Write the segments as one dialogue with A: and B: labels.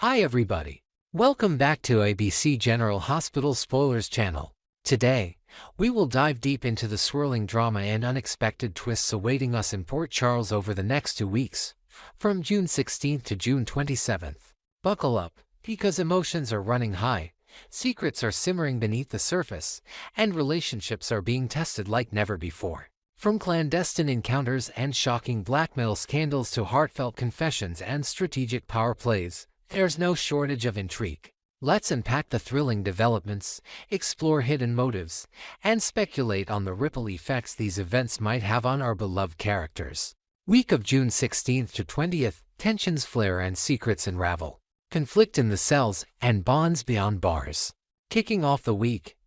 A: Hi everybody. Welcome back to ABC General Hospital Spoilers channel. Today, we will dive deep into the swirling drama and unexpected twists awaiting us in Port Charles over the next 2 weeks, from June 16th to June 27th. Buckle up, because emotions are running high, secrets are simmering beneath the surface, and relationships are being tested like never before. From clandestine encounters and shocking blackmail scandals to heartfelt confessions and strategic power plays, there's no shortage of intrigue. Let's unpack the thrilling developments, explore hidden motives, and speculate on the ripple effects these events might have on our beloved characters. Week of June 16th to 20th, tensions flare and secrets unravel. Conflict in the cells and bonds beyond bars. Kicking off the week,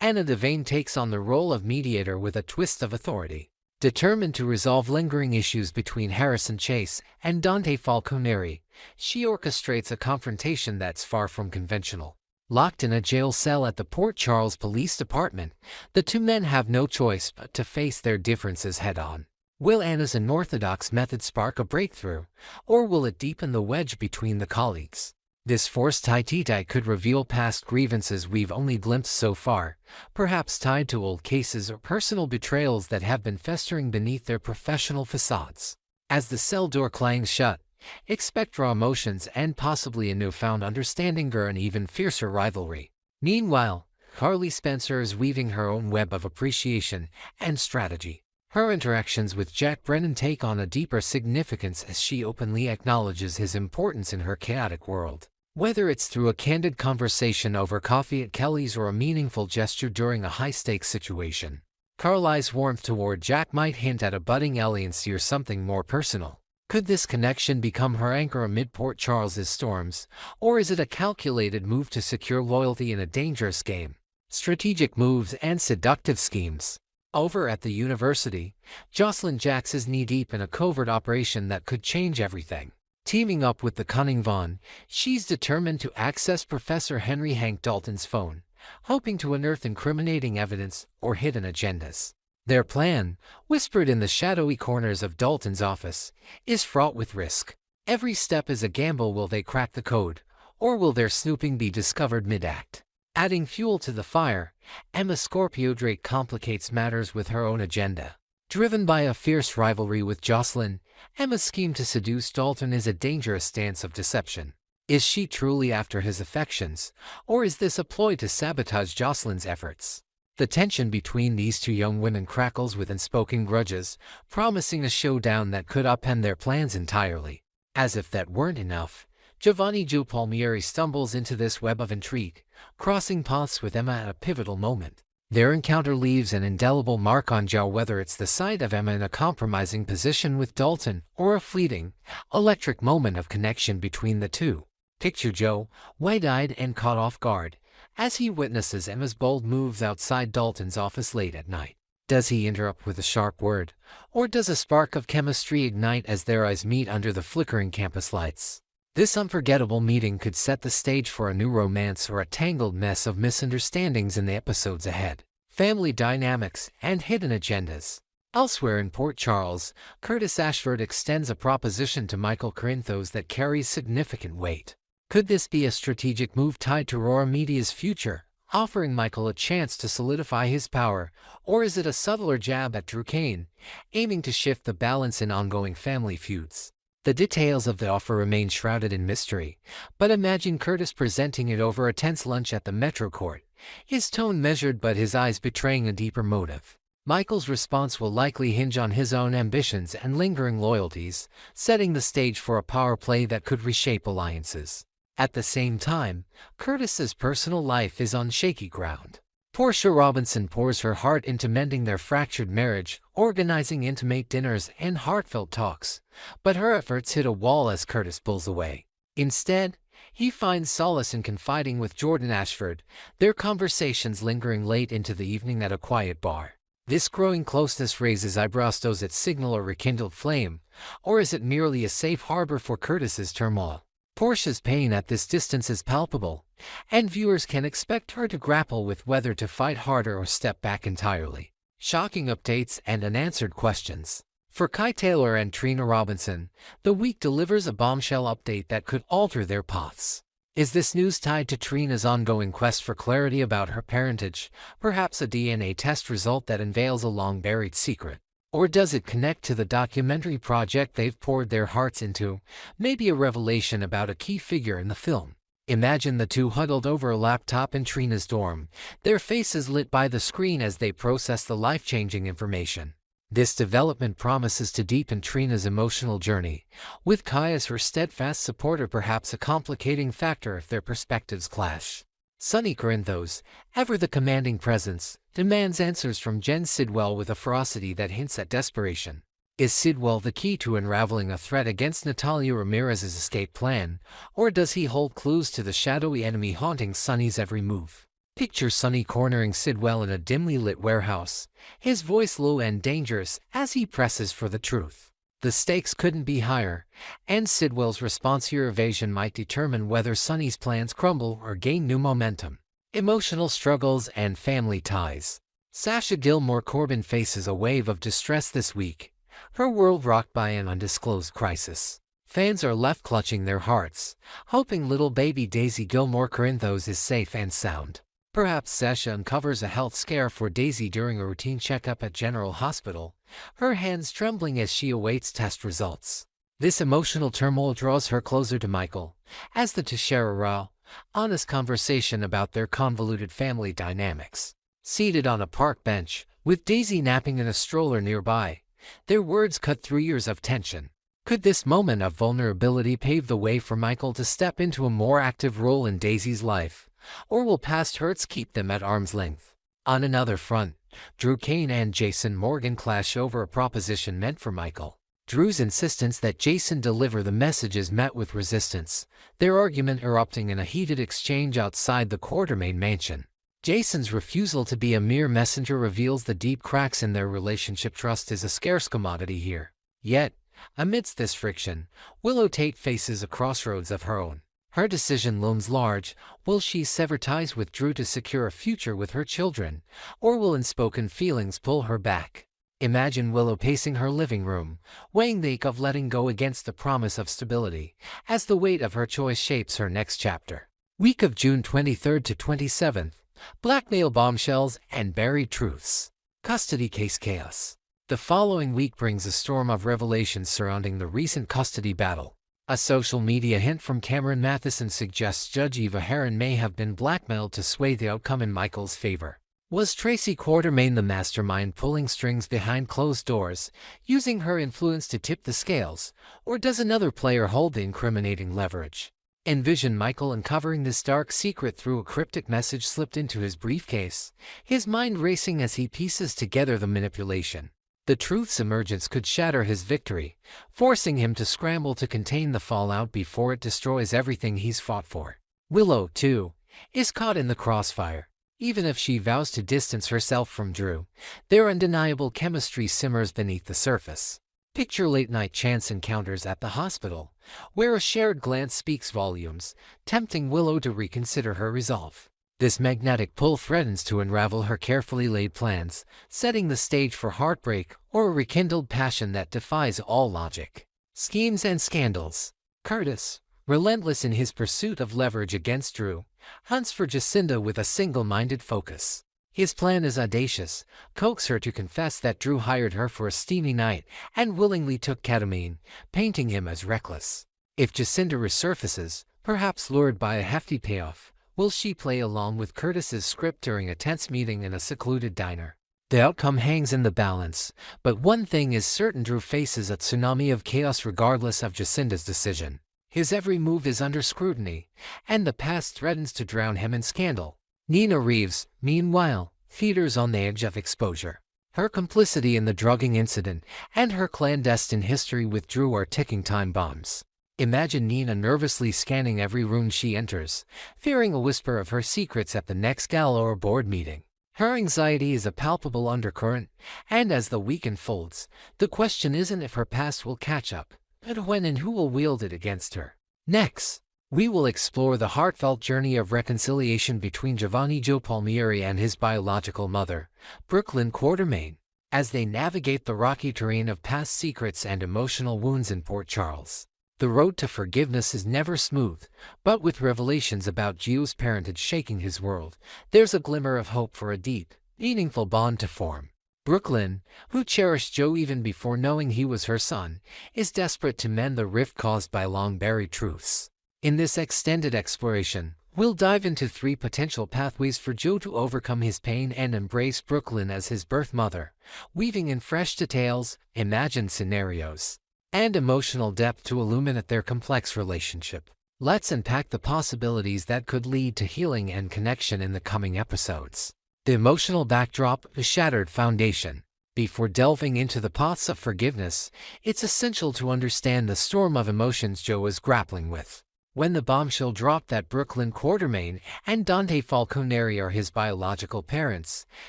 A: Anna Devane takes on the role of mediator with a twist of authority. Determined to resolve lingering issues between Harrison Chase and Dante Falconeri, she orchestrates a confrontation that's far from conventional. Locked in a jail cell at the Port Charles Police Department, the two men have no choice but to face their differences head-on. Will Anna's unorthodox method spark a breakthrough, or will it deepen the wedge between the colleagues? This forced tete-a-tete could reveal past grievances we've only glimpsed so far, perhaps tied to old cases or personal betrayals that have been festering beneath their professional facades. As the cell door clangs shut, expect raw emotions and possibly a newfound understanding or an even fiercer rivalry. Meanwhile, Carly Spencer is weaving her own web of appreciation and strategy. Her interactions with Jack Brennan take on a deeper significance as she openly acknowledges his importance in her chaotic world. Whether it's through a candid conversation over coffee at Kelly's or a meaningful gesture during a high-stakes situation, Carly's warmth toward Jack might hint at a budding alliance or something more personal. Could this connection become her anchor amid Port Charles's storms, or is it a calculated move to secure loyalty in a dangerous game? Strategic moves and seductive schemes. Over at the university, Jocelyn Jax is knee-deep in a covert operation that could change everything. Teaming up with the cunning Vaughn, she's determined to access Professor Henry Hank Dalton's phone, hoping to unearth incriminating evidence or hidden agendas. Their plan, whispered in the shadowy corners of Dalton's office, is fraught with risk. Every step is a gamble. Will they crack the code, or will their snooping be discovered mid-act? Adding fuel to the fire, Emma Scorpio Drake complicates matters with her own agenda. Driven by a fierce rivalry with Jocelyn, Emma's scheme to seduce Dalton is a dangerous dance of deception. Is she truly after his affections, or is this a ploy to sabotage Jocelyn's efforts? The tension between these two young women crackles with unspoken grudges, promising a showdown that could upend their plans entirely. As if that weren't enough, Giovanni Joe Palmieri stumbles into this web of intrigue, crossing paths with Emma at a pivotal moment. Their encounter leaves an indelible mark on Joe, whether it's the sight of Emma in a compromising position with Dalton or a fleeting, electric moment of connection between the two. Picture Joe, wide-eyed and caught off guard, as he witnesses Emma's bold moves outside Dalton's office late at night. Does he interrupt with a sharp word, or does a spark of chemistry ignite as their eyes meet under the flickering campus lights? This unforgettable meeting could set the stage for a new romance or a tangled mess of misunderstandings in the episodes ahead. Family dynamics and hidden agendas. Elsewhere in Port Charles, Curtis Ashford extends a proposition to Michael Corinthos that carries significant weight. Could this be a strategic move tied to Aurora Media's future, offering Michael a chance to solidify his power, or is it a subtler jab at Drew Kane, aiming to shift the balance in ongoing family feuds? The details of the offer remain shrouded in mystery, but imagine Curtis presenting it over a tense lunch at the Metro Court, his tone measured but his eyes betraying a deeper motive. Michael's response will likely hinge on his own ambitions and lingering loyalties, setting the stage for a power play that could reshape alliances. At the same time, Curtis's personal life is on shaky ground. Portia Robinson pours her heart into mending their fractured marriage, organizing intimate dinners and heartfelt talks, but her efforts hit a wall as Curtis pulls away. Instead, he finds solace in confiding with Jordan Ashford, their conversations lingering late into the evening at a quiet bar. This growing closeness raises eyebrows. Does it signal a rekindled flame, or is it merely a safe harbor for Curtis's turmoil? Portia's pain at this distance is palpable, and viewers can expect her to grapple with whether to fight harder or step back entirely. Shocking updates and unanswered questions. For Kai Taylor and Trina Robinson, the week delivers a bombshell update that could alter their paths. Is this news tied to Trina's ongoing quest for clarity about her parentage, perhaps a DNA test result that unveils a long-buried secret? Or does it connect to the documentary project they've poured their hearts into, maybe a revelation about a key figure in the film? Imagine the two huddled over a laptop in Trina's dorm, their faces lit by the screen as they process the life-changing information. This development promises to deepen Trina's emotional journey, with Kai as her steadfast supporter perhaps a complicating factor if their perspectives clash. Sonny Corinthos, ever the commanding presence, demands answers from Jen Sidwell with a ferocity that hints at desperation. Is Sidwell the key to unraveling a threat against Natalia Ramirez's escape plan, or does he hold clues to the shadowy enemy haunting Sonny's every move? Picture Sonny cornering Sidwell in a dimly lit warehouse, his voice low and dangerous as he presses for the truth. The stakes couldn't be higher, and Sidwell's responsive evasion might determine whether Sonny's plans crumble or gain new momentum. Emotional struggles and family ties. Sasha Gilmore Corbin faces a wave of distress this week, her world rocked by an undisclosed crisis. Fans are left clutching their hearts, hoping little baby Daisy Gilmore Corinthos is safe and sound. Perhaps Sasha uncovers a health scare for Daisy during a routine checkup at General Hospital, her hands trembling as she awaits test results. This emotional turmoil draws her closer to Michael, as the two share a raw, honest conversation about their convoluted family dynamics. Seated on a park bench, with Daisy napping in a stroller nearby, their words cut through years of tension. Could this moment of vulnerability pave the way for Michael to step into a more active role in Daisy's life? Or will past hurts keep them at arm's length? On another front, Drew Kane and Jason Morgan clash over a proposition meant for Michael. Drew's insistence that Jason deliver the message is met with resistance, their argument erupting in a heated exchange outside the Quartermain mansion. Jason's refusal to be a mere messenger reveals the deep cracks in their relationship. Trust is a scarce commodity here. Yet, amidst this friction, Willow Tate faces a crossroads of her own. Her decision looms large. Will she sever ties with Drew to secure a future with her children, or will unspoken feelings pull her back? Imagine Willow pacing her living room, weighing the ache of letting go against the promise of stability, as the weight of her choice shapes her next chapter. Week of June 23rd to 27th, blackmail bombshells and buried truths. Custody case chaos. The following week brings a storm of revelations surrounding the recent custody battle. A social media hint from Cameron Matheson suggests Judge Eva Heron may have been blackmailed to sway the outcome in Michael's favor. Was Tracy Quartermain the mastermind pulling strings behind closed doors, using her influence to tip the scales, or does another player hold the incriminating leverage? Envision Michael uncovering this dark secret through a cryptic message slipped into his briefcase, his mind racing as he pieces together the manipulation. The truth's emergence could shatter his victory, forcing him to scramble to contain the fallout before it destroys everything he's fought for. Willow, too, is caught in the crossfire. Even if she vows to distance herself from Drew, their undeniable chemistry simmers beneath the surface. Picture late-night chance encounters at the hospital, where a shared glance speaks volumes, tempting Willow to reconsider her resolve. This magnetic pull threatens to unravel her carefully laid plans, setting the stage for heartbreak or a rekindled passion that defies all logic. Schemes and scandals. Curtis, relentless in his pursuit of leverage against Drew, hunts for Jacinda with a single-minded focus. His plan is audacious: coax her to confess that Drew hired her for a steamy night and willingly took ketamine, painting him as reckless. If Jacinda resurfaces, perhaps lured by a hefty payoff, will she play along with Curtis's script during a tense meeting in a secluded diner? The outcome hangs in the balance, but one thing is certain: Drew faces a tsunami of chaos regardless of Jacinda's decision. His every move is under scrutiny, and the past threatens to drown him in scandal. Nina Reeves, meanwhile, teeters on the edge of exposure. Her complicity in the drugging incident and her clandestine history with Drew are ticking time bombs. Imagine Nina nervously scanning every room she enters, fearing a whisper of her secrets at the next gala or board meeting. Her anxiety is a palpable undercurrent, and as the week unfolds, the question isn't if her past will catch up, but when and who will wield it against her. Next, we will explore the heartfelt journey of reconciliation between Giovanni Joe Palmieri and his biological mother, Brook Lynn Quartermain. as they navigate the rocky terrain of past secrets and emotional wounds in Port Charles. The road to forgiveness is never smooth, but with revelations about Gio's parentage shaking his world, there's a glimmer of hope for a deep, meaningful bond to form. Brook Lynn, who cherished Gio even before knowing he was her son, is desperate to mend the rift caused by long-buried truths. In this extended exploration, we'll dive into 3 potential pathways for Gio to overcome his pain and embrace Brook Lynn as his birth mother, weaving in fresh details, imagined scenarios, and emotional depth to illuminate their complex relationship. Let's unpack the possibilities that could lead to healing and connection in the coming episodes. The emotional backdrop, the shattered foundation. Before delving into the paths of forgiveness, it's essential to understand the storm of emotions Gio is grappling with. When the bombshell dropped that Brook Lynn Quartermain and Dante Falconeri are his biological parents,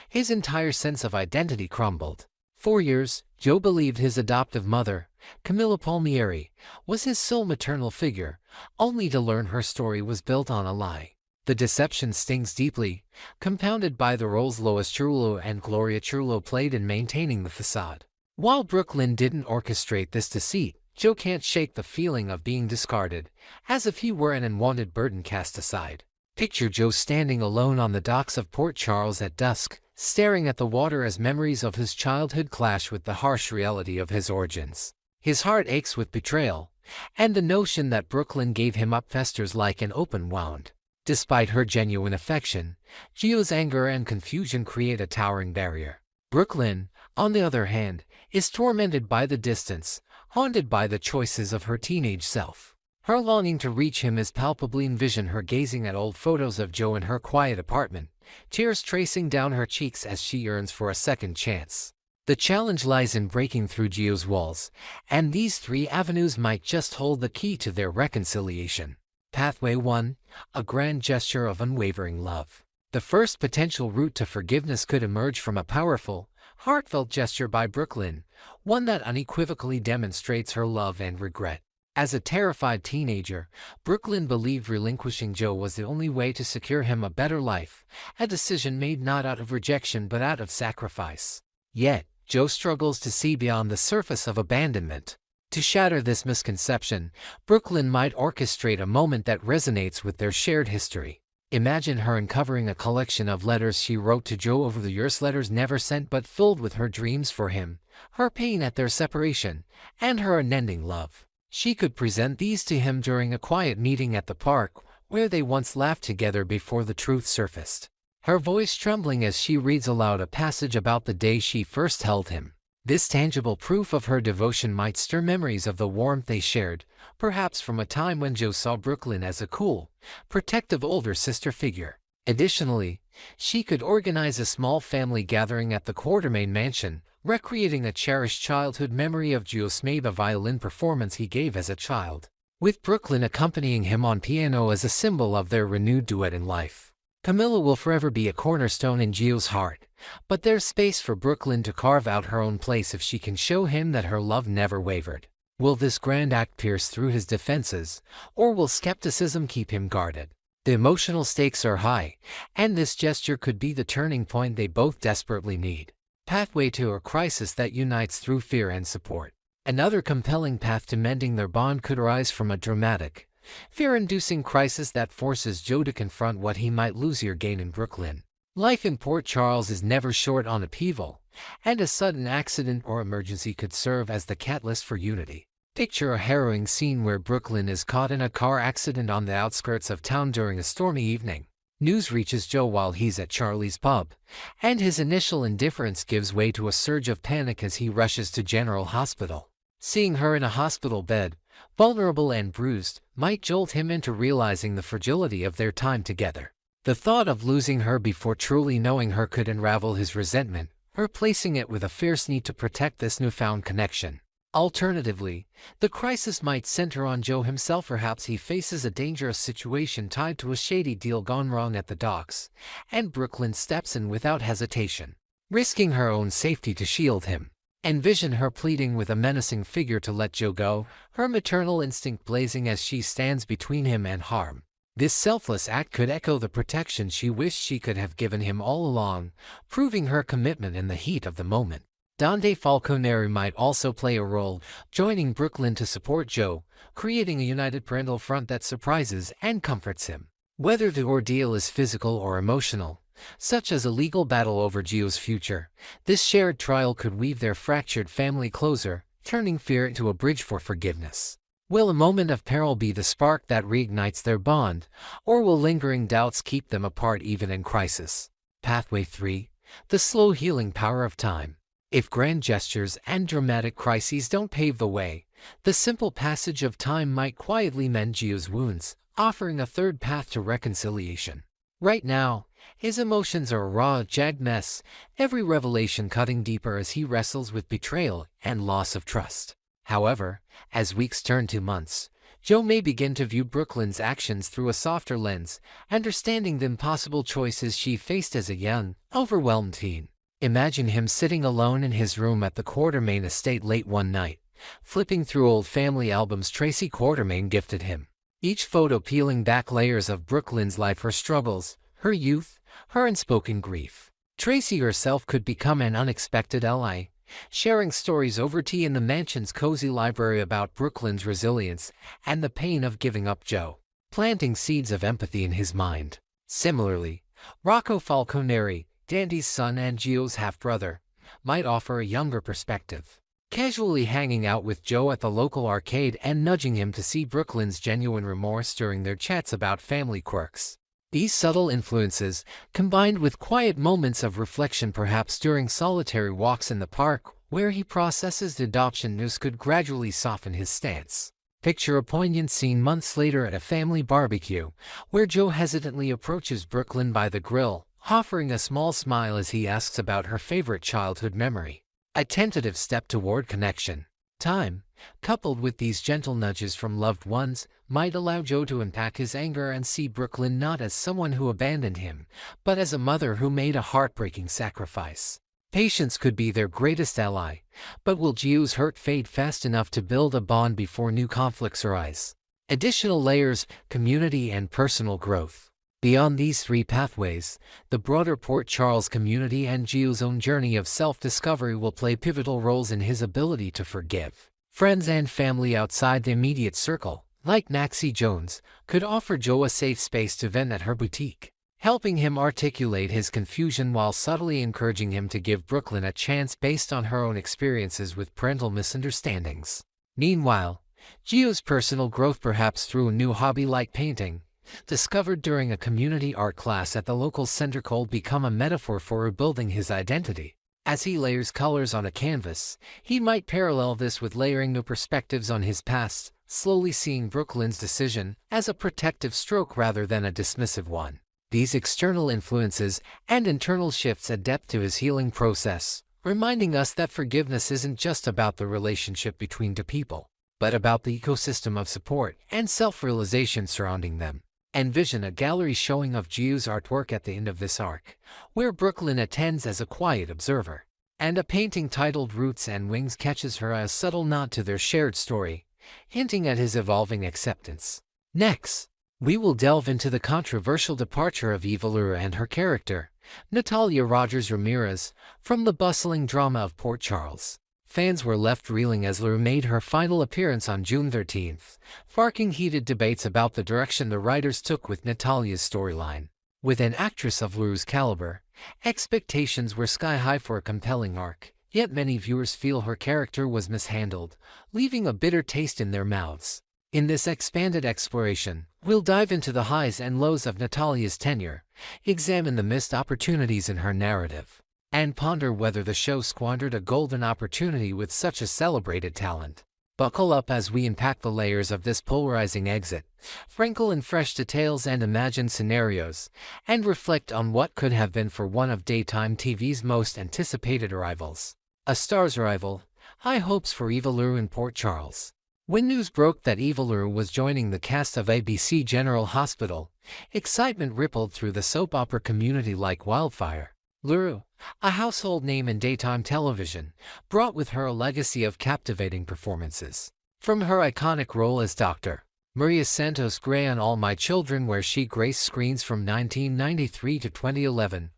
A: his entire sense of identity crumbled. For years, Gio believed his adoptive mother, Camilla Palmieri, was his sole maternal figure, only to learn her story was built on a lie. The deception stings deeply, compounded by the roles Lois Churlo and Gloria Churlo played in maintaining the facade. While Brook Lynn didn't orchestrate this deceit, Gio can't shake the feeling of being discarded, as if he were an unwanted burden cast aside. Picture Gio standing alone on the docks of Port Charles at dusk, staring at the water as memories of his childhood clash with the harsh reality of his origins. His heart aches with betrayal, and the notion that Brook Lynn gave him up festers like an open wound. Despite her genuine affection, Gio's anger and confusion create a towering barrier. Brook Lynn, on the other hand, is tormented by the distance, haunted by the choices of her teenage self. Her longing to reach him is palpably envisioned her gazing at old photos of Gio in her quiet apartment, tears tracing down her cheeks as she yearns for a second chance. The challenge lies in breaking through Gio's walls, and these 3 avenues might just hold the key to their reconciliation. Pathway 1. A grand gesture of unwavering love. The first potential route to forgiveness could emerge from a powerful, heartfelt gesture by Brook Lynn, one that unequivocally demonstrates her love and regret. As a terrified teenager, Brook Lynn believed relinquishing Gio was the only way to secure him a better life, a decision made not out of rejection but out of sacrifice. Yet, Gio struggles to see beyond the surface of abandonment. To shatter this misconception, Brook Lynn might orchestrate a moment that resonates with their shared history. Imagine her uncovering a collection of letters she wrote to Gio over the years, letters never sent but filled with her dreams for him, her pain at their separation, and her unending love. She could present these to him during a quiet meeting at the park, where they once laughed together before the truth surfaced. Her voice trembling as she reads aloud a passage about the day she first held him. This tangible proof of her devotion might stir memories of the warmth they shared, perhaps from a time when Gio saw Brook Lynn as a cool, protective older sister figure. Additionally, she could organize a small family gathering at the Quartermain mansion, recreating a cherished childhood memory of Gio's Smeba violin performance he gave as a child, with Brook Lynn accompanying him on piano as a symbol of their renewed duet in life. Camilla will forever be a cornerstone in Gio's heart, but there's space for Brook Lynn to carve out her own place if she can show him that her love never wavered. Will this grand act pierce through his defenses, or will skepticism keep him guarded? The emotional stakes are high, and this gesture could be the turning point they both desperately need. Pathway to a crisis that unites through fear and support. Another compelling path to mending their bond could arise from a dramatic, fear-inducing crisis that forces Gio to confront what he might lose or gain in Brook Lynn. Life in Port Charles is never short on upheaval, and a sudden accident or emergency could serve as the catalyst for unity. Picture a harrowing scene where Brook Lynn is caught in a car accident on the outskirts of town during a stormy evening. News reaches Gio while he's at Charlie's pub, and his initial indifference gives way to a surge of panic as he rushes to General Hospital. Seeing her in a hospital bed, vulnerable and bruised, might jolt him into realizing the fragility of their time together. The thought of losing her before truly knowing her could unravel his resentment, replacing it with a fierce need to protect this newfound connection. Alternatively, the crisis might center on Gio himself. Perhaps he faces a dangerous situation tied to a shady deal gone wrong at the docks, and Brook Lynn steps in without hesitation, risking her own safety to shield him. Envision her pleading with a menacing figure to let Gio go, her maternal instinct blazing as she stands between him and harm. This selfless act could echo the protection she wished she could have given him all along, proving her commitment in the heat of the moment. Dante Falconeri might also play a role, joining Brook Lynn to support Gio, creating a united parental front that surprises and comforts him. Whether the ordeal is physical or emotional, such as a legal battle over Gio's future, this shared trial could weave their fractured family closer, turning fear into a bridge for forgiveness. Will a moment of peril be the spark that reignites their bond, or will lingering doubts keep them apart even in crisis? Pathway 3. The slow healing power of time. If grand gestures and dramatic crises don't pave the way, the simple passage of time might quietly mend Gio's wounds, offering a third path to reconciliation. Right now, his emotions are a raw, jagged mess, every revelation cutting deeper as he wrestles with betrayal and loss of trust. However, as weeks turn to months, Gio may begin to view Brook Lynn's actions through a softer lens, understanding the impossible choices she faced as a young, overwhelmed teen. Imagine him sitting alone in his room at the Quartermain estate late one night, flipping through old family albums Tracy Quartermain gifted him. Each photo peeling back layers of Brook Lynn's life, her struggles, her youth, her unspoken grief. Tracy herself could become an unexpected ally, sharing stories over tea in the mansion's cozy library about Brook Lynn's resilience and the pain of giving up Gio, planting seeds of empathy in his mind. Similarly, Rocco Falconeri, Dante's son and Gio's half-brother, might offer a younger perspective, casually hanging out with Gio at the local arcade and nudging him to see Brook Lynn's genuine remorse during their chats about family quirks. These subtle influences, combined with quiet moments of reflection perhaps during solitary walks in the park where he processes the adoption news, could gradually soften his stance. Picture a poignant scene months later at a family barbecue, where Gio hesitantly approaches Brook Lynn by the grill, offering a small smile as he asks about her favorite childhood memory. A tentative step toward connection. Time, coupled with these gentle nudges from loved ones, might allow Gio to unpack his anger and see Brook Lynn not as someone who abandoned him, but as a mother who made a heartbreaking sacrifice. Patience could be their greatest ally, but will Gio's hurt fade fast enough to build a bond before new conflicts arise? Additional layers, community and personal growth. Beyond these three pathways, the broader Port Charles community and Gio's own journey of self-discovery will play pivotal roles in his ability to forgive. Friends and family outside the immediate circle, like Maxie Jones, could offer Gio a safe space to vent at her boutique, helping him articulate his confusion while subtly encouraging him to give Brook Lynn a chance based on her own experiences with parental misunderstandings. Meanwhile, Gio's personal growth, perhaps through a new hobby like painting, discovered during a community art class at the local center, could become a metaphor for rebuilding his identity. As he layers colors on a canvas, he might parallel this with layering new perspectives on his past, slowly seeing Brook Lynn's decision as a protective stroke rather than a dismissive one. These external influences and internal shifts add depth to his healing process, reminding us that forgiveness isn't just about the relationship between two people, but about the ecosystem of support and self-realization surrounding them. Envision a gallery showing of Gio's artwork at the end of this arc, where Brook Lynn attends as a quiet observer, and a painting titled Roots and Wings catches her eye, a subtle nod to their shared story, hinting at his evolving acceptance. Next, we will delve into the controversial departure of Eva Lura and her character, Natalia Rogers Ramirez, from the bustling drama of Port Charles. Fans were left reeling as Lura made her final appearance on June 13th, sparking heated debates about the direction the writers took with Natalia's storyline. With an actress of Lura's caliber, expectations were sky-high for a compelling arc, yet many viewers feel her character was mishandled, leaving a bitter taste in their mouths. In this expanded exploration, we'll dive into the highs and lows of Natalia's tenure, examine the missed opportunities in her narrative, and ponder whether the show squandered a golden opportunity with such a celebrated talent. Buckle up as we unpack the layers of this polarizing exit, sprinkle in fresh details and imagine scenarios, and reflect on what could have been for one of daytime TV's most anticipated arrivals. A star's arrival, high hopes for Eva Lura in Port Charles. When news broke that Eva Lura was joining the cast of ABC General Hospital, excitement rippled through the soap opera community like wildfire. Lura, a household name in daytime television, brought with her a legacy of captivating performances. From her iconic role as Dr. Maria Santos Gray on All My Children, where she graced screens from 1993 to 2011,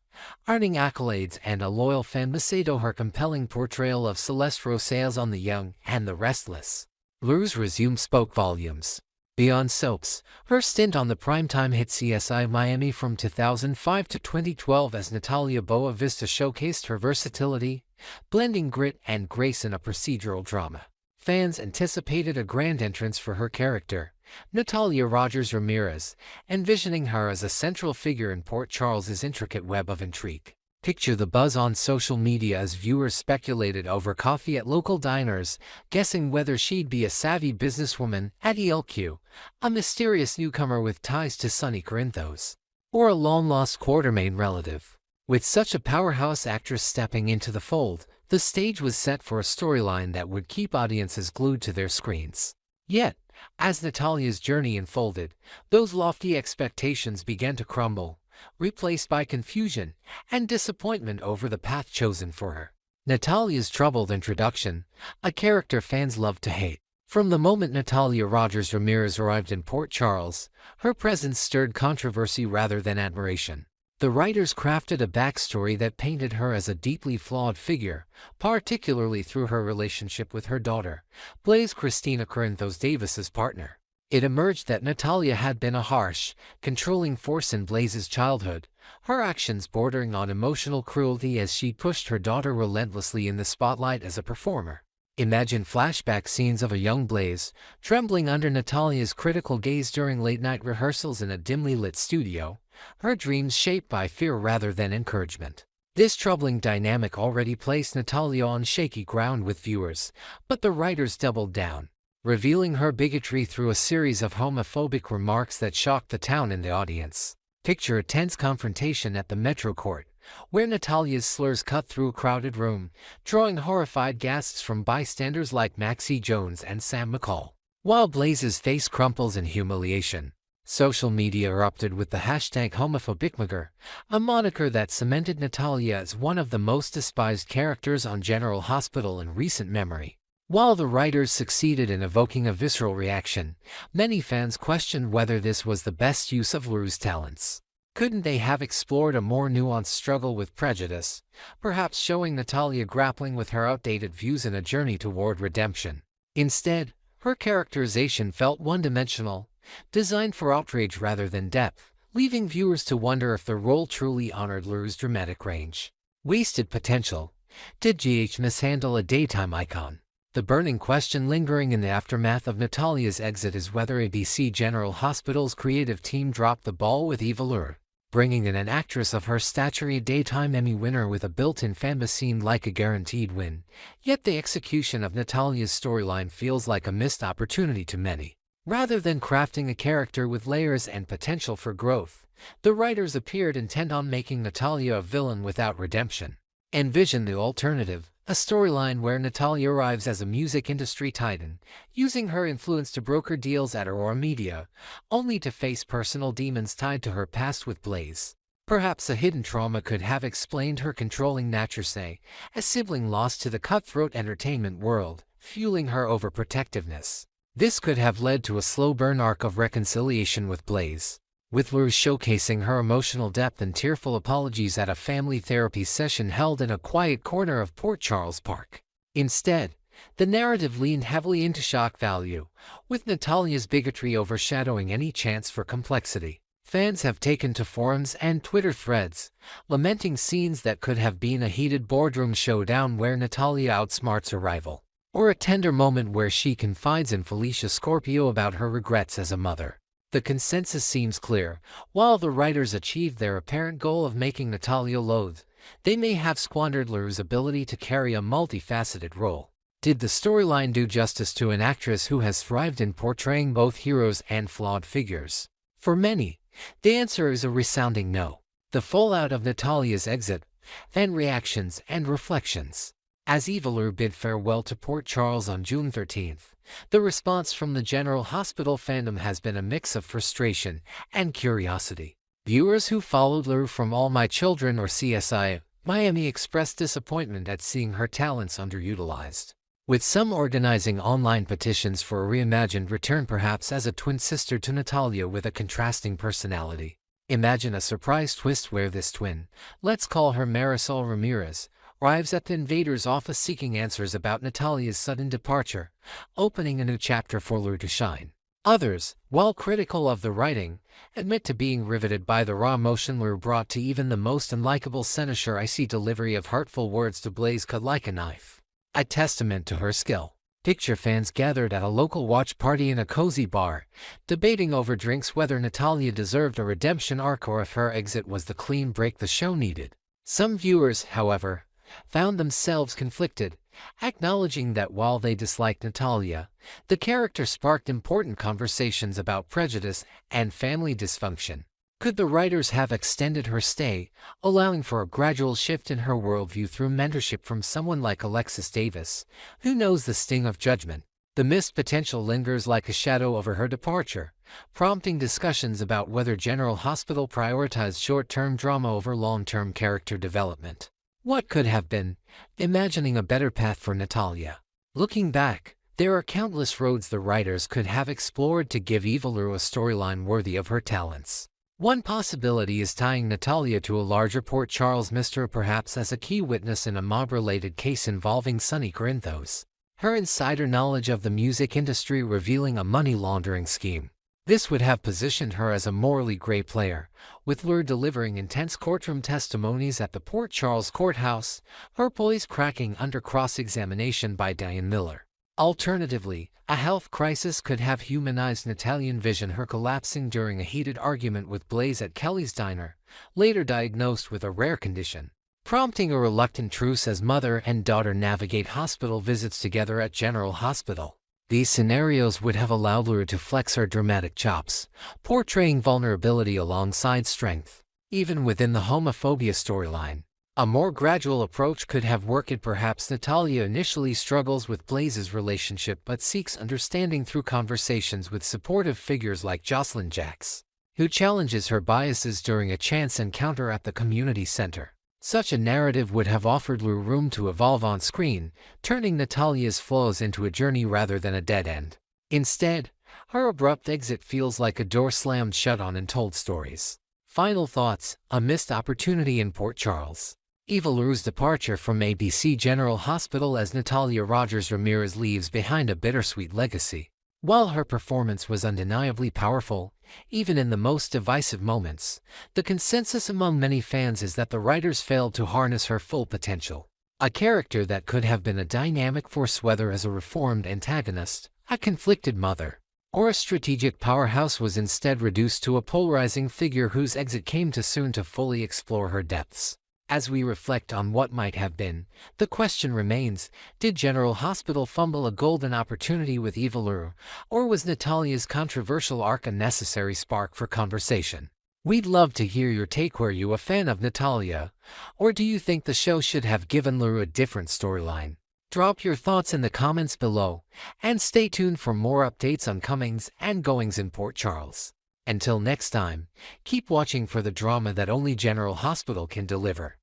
A: earning accolades and a loyal fan base to her compelling portrayal of Celeste Rosales on The Young and the Restless. Luru's resume spoke volumes. Beyond soaps, her stint on the primetime hit CSI Miami from 2005 to 2012 as Natalia Boa Vista showcased her versatility, blending grit and grace in a procedural drama. Fans anticipated a grand entrance for her character, Natalia Rogers Ramirez, envisioning her as a central figure in Port Charles's intricate web of intrigue. Picture the buzz on social media as viewers speculated over coffee at local diners, guessing whether she'd be a savvy businesswoman at ELQ, a mysterious newcomer with ties to sunny Corinthos, or a long-lost Quartermain relative. With such a powerhouse actress stepping into the fold, the stage was set for a storyline that would keep audiences glued to their screens. Yet, as Natalia's journey unfolded, those lofty expectations began to crumble, replaced by confusion and disappointment over the path chosen for her. Natalia's troubled introduction, a character fans love to hate. From the moment Natalia Rogers Ramirez arrived in Port Charles, her presence stirred controversy rather than admiration. The writers crafted a backstory that painted her as a deeply flawed figure, particularly through her relationship with her daughter, Blaze Christina Corinthos Davis's partner. It emerged that Natalia had been a harsh, controlling force in Blaze's childhood, her actions bordering on emotional cruelty as she pushed her daughter relentlessly in the spotlight as a performer. Imagine flashback scenes of a young Blaze, trembling under Natalia's critical gaze during late-night rehearsals in a dimly lit studio, her dreams shaped by fear rather than encouragement. This troubling dynamic already placed Natalia on shaky ground with viewers, but the writers doubled down, revealing her bigotry through a series of homophobic remarks that shocked the town and the audience. Picture a tense confrontation at the Metro Court, where Natalia's slurs cut through a crowded room, drawing horrified gasps from bystanders like Maxie Jones and Sam McCall. While Blaze's face crumples in humiliation, social media erupted with the hashtag #HomophobicMager, a moniker that cemented Natalia as one of the most despised characters on General Hospital in recent memory. While the writers succeeded in evoking a visceral reaction, many fans questioned whether this was the best use of Luru's talents. Couldn't they have explored a more nuanced struggle with prejudice, perhaps showing Natalia grappling with her outdated views in a journey toward redemption? Instead, her characterization felt one-dimensional, designed for outrage rather than depth, leaving viewers to wonder if the role truly honored Luru's dramatic range. Wasted potential. Did GH mishandle a daytime icon? The burning question lingering in the aftermath of Natalia's exit is whether ABC General Hospital's creative team dropped the ball with Eva Lure. Bringing in an actress of her stature, a daytime Emmy winner with a built-in fanbase seemed like a guaranteed win, yet the execution of Natalia's storyline feels like a missed opportunity to many. Rather than crafting a character with layers and potential for growth, the writers appeared intent on making Natalia a villain without redemption. Envision the alternative, a storyline where Natalia arrives as a music industry titan, using her influence to broker deals at Aurora Media, only to face personal demons tied to her past with Blaze. Perhaps a hidden trauma could have explained her controlling nature, say, a sibling lost to the cutthroat entertainment world, fueling her overprotectiveness. This could have led to a slow-burn arc of reconciliation with Blaze, with Lure showcasing her emotional depth and tearful apologies at a family therapy session held in a quiet corner of Port Charles Park. Instead, the narrative leaned heavily into shock value, with Natalia's bigotry overshadowing any chance for complexity. Fans have taken to forums and Twitter threads, lamenting scenes that could have been a heated boardroom showdown where Natalia outsmarts her rival, or a tender moment where she confides in Felicia Scorpio about her regrets as a mother. The consensus seems clear. While the writers achieved their apparent goal of making Natalia loathed, they may have squandered Luru's ability to carry a multifaceted role. Did the storyline do justice to an actress who has thrived in portraying both heroes and flawed figures? For many, the answer is a resounding no. The fallout of Natalia's exit, fan reactions and reflections. As Eva Lure bid farewell to Port Charles on June 13th, the response from the General Hospital fandom has been a mix of frustration and curiosity. Viewers who followed Lure from All My Children or CSI Miami expressed disappointment at seeing her talents underutilized, with some organizing online petitions for a reimagined return, perhaps as a twin sister to Natalia with a contrasting personality. Imagine a surprise twist where this twin, let's call her Marisol Ramirez, arrives at the invader's office seeking answers about Natalia's sudden departure, opening a new chapter for Lou to shine. Others, while critical of the writing, admit to being riveted by the raw emotion Lou brought to even the most unlikable senator. I see delivery of heartful words to Blaze cut like a knife. A testament to her skill. Picture fans gathered at a local watch party in a cozy bar, debating over drinks whether Natalia deserved a redemption arc or if her exit was the clean break the show needed. Some viewers, however, found themselves conflicted, acknowledging that while they disliked Natalia, the character sparked important conversations about prejudice and family dysfunction. Could the writers have extended her stay, allowing for a gradual shift in her worldview through mentorship from someone like Alexis Davis, who knows the sting of judgment? The missed potential lingers like a shadow over her departure, prompting discussions about whether General Hospital prioritized short-term drama over long-term character development. What could have been? Imagining a better path for Natalia. Looking back, there are countless roads the writers could have explored to give Eva Lou a storyline worthy of her talents. One possibility is tying Natalia to a larger Port Charles mystery, perhaps as a key witness in a mob-related case involving Sonny Corinthos. Her insider knowledge of the music industry revealing a money laundering scheme. This would have positioned her as a morally gray player, with Lure delivering intense courtroom testimonies at the Port Charles courthouse, her poise cracking under cross-examination by Diane Miller. Alternatively, a health crisis could have humanized Natalia. Envision her collapsing during a heated argument with Blaze at Kelly's diner, later diagnosed with a rare condition, prompting a reluctant truce as mother and daughter navigate hospital visits together at General Hospital. These scenarios would have allowed Lure to flex her dramatic chops, portraying vulnerability alongside strength, even within the homophobia storyline. A more gradual approach could have worked. Perhaps Natalia initially struggles with Blaze's relationship but seeks understanding through conversations with supportive figures like Jocelyn Jacks, who challenges her biases during a chance encounter at the community center. Such a narrative would have offered Lou room to evolve on screen, turning Natalia's flaws into a journey rather than a dead end. Instead, her abrupt exit feels like a door slammed shut on untold stories. Final thoughts: a missed opportunity in Port Charles. Eva Lou's departure from ABC General Hospital as Natalia Rogers Ramirez leaves behind a bittersweet legacy. While her performance was undeniably powerful, even in the most divisive moments, the consensus among many fans is that the writers failed to harness her full potential. A character that could have been a dynamic force, whether as a reformed antagonist, a conflicted mother, or a strategic powerhouse, was instead reduced to a polarizing figure whose exit came too soon to fully explore her depths. As we reflect on what might have been, the question remains, did General Hospital fumble a golden opportunity with Eva Lou, or was Natalia's controversial arc a necessary spark for conversation? We'd love to hear your take. Were you a fan of Natalia, or do you think the show should have given Lou a different storyline? Drop your thoughts in the comments below, and stay tuned for more updates on comings and goings in Port Charles. Until next time, keep watching for the drama that only General Hospital can deliver.